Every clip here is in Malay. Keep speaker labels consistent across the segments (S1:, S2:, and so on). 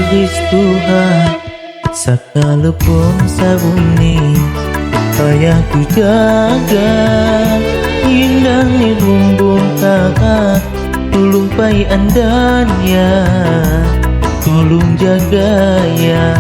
S1: Geus Tuhan sakalupung sabuni payah ku jaga indah ni bumbung kakak tolong pai andan ya tolong jaga ya.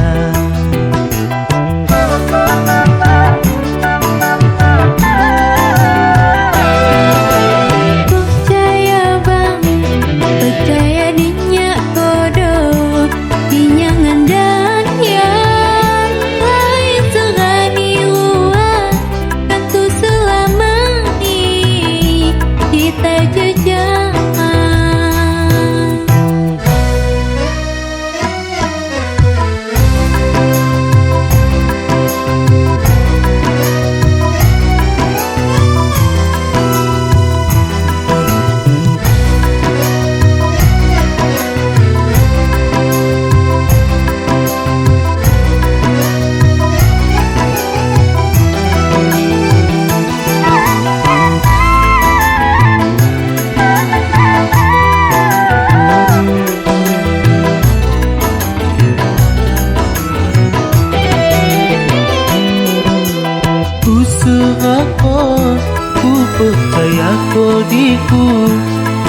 S1: Ku percaya kodiku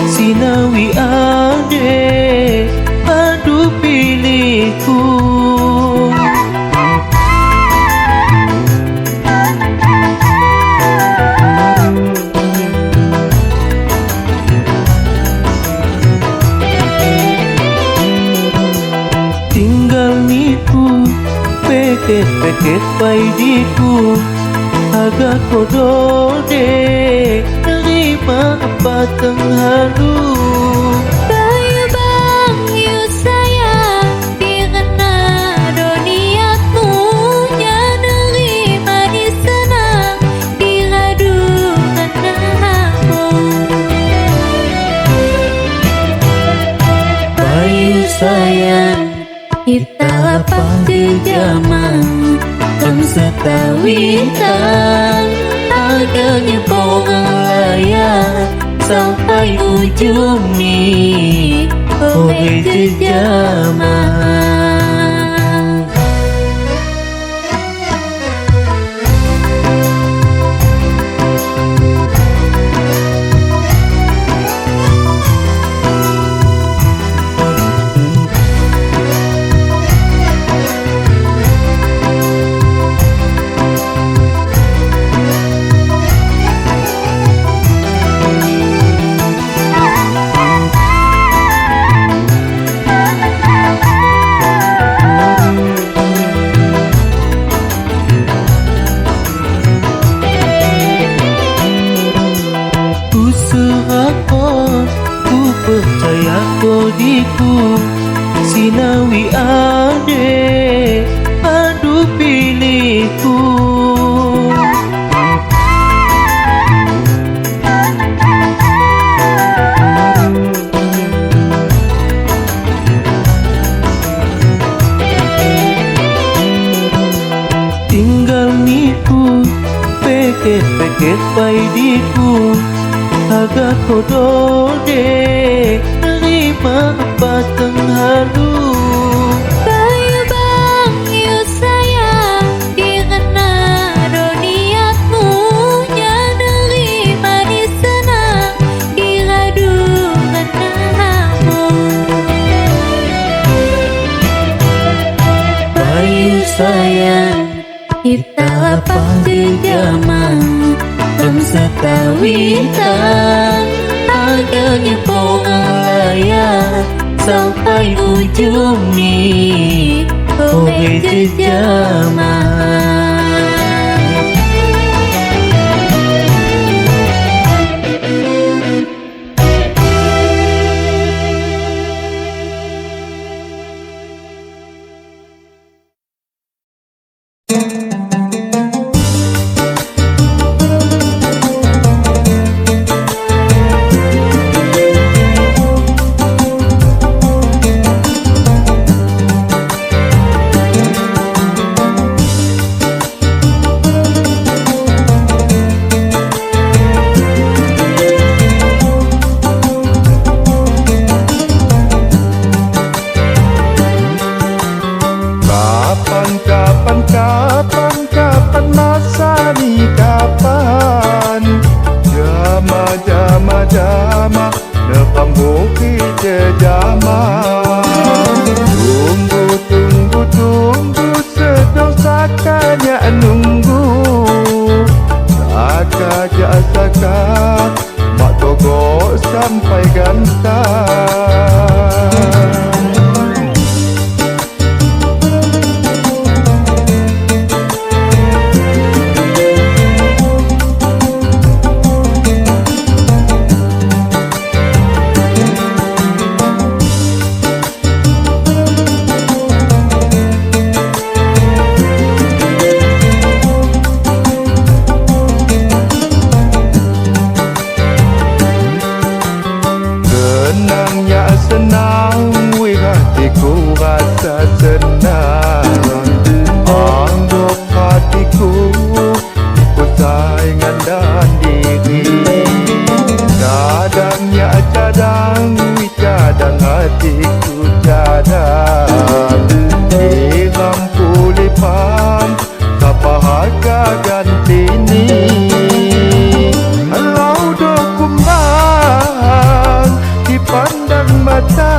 S1: sinawi ade padu pilihku. Tinggal niku peket-peket paidiku agak kodode terima apa tenghalu.
S2: Bayu bang yu sayang direna doniaku nya nerima di senang diradu kenamu. Bayu sayang kita lapang di zaman setawintan adanya orang layak sampai ujung ni oleh jejaman. Percaya kodiku sinawi ade padu pilihku. Tinggal niku peket-peket paidiku agak kodode terima apa tenghalu. Bayu bang yu sayang direna doniaku nya nerima di senang diradu kenamu. Bayu sayang kita lapang di zaman setawintan adanya orang layak sampai ujung ni oleh jejaman.
S3: sejama. Tunggu sedang sakanya nunggu. Saka ja saka mak togok sampai gantang. Senangnya senang, wih hatiku rasa senang. Anggap hatiku ikut saingan dan diri. Cadangnya cadang, wih cadang hatiku cadang. Di lampu lipan, siapa harga ganti ni? Kalau dah kumbang dipandang mata,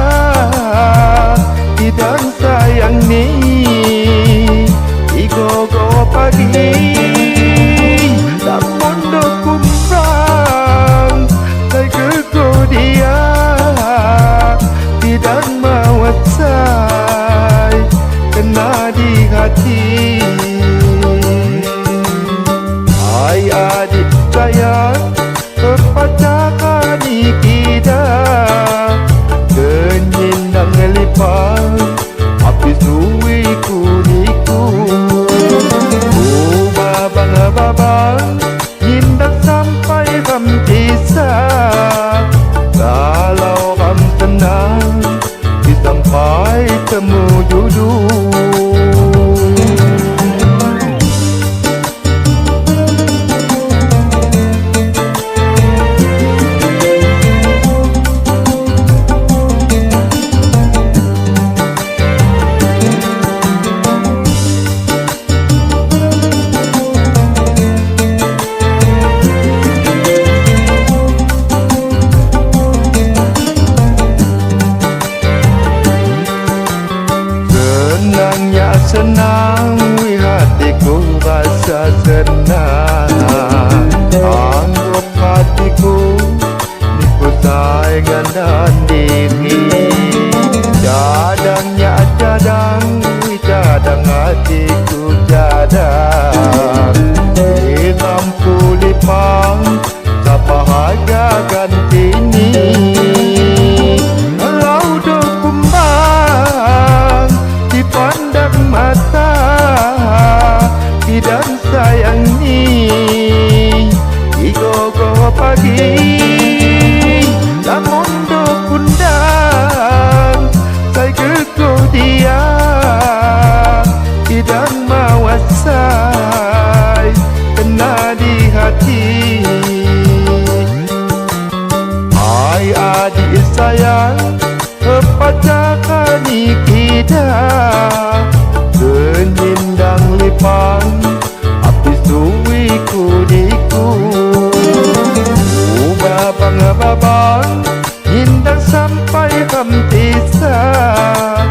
S3: tidak sayang ni igo-go pagi. Namun dah kumbang saya kego dia, tidak mawat saya kena di hati. Hai adik sayang, perpacaran kita kenyindang lipat api suwi kuniku. Babang nyindang sampai ram kisah. Kalau ram tenang disampai temu judul. Senangnya senang, wih hatiku rasa senang. Anggap hatiku ikut saingan dan diri. Cadangnya cadang, wih cadang hatiku cadang. Di lampu lipang, siapa harga ganti ni? Kalau dah kumbang dipandang mata, tidak sayang ni igo-go pagi. Namun do kundang saya kego dia, tidak mawat saya kena di hati. Hai adik sayang, perpacaran kita kenyindang lipang api suwi kuniku. Babang nyindang sampai ram pisah.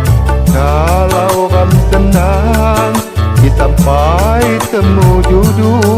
S3: Kalau ram senang disampai temu judul.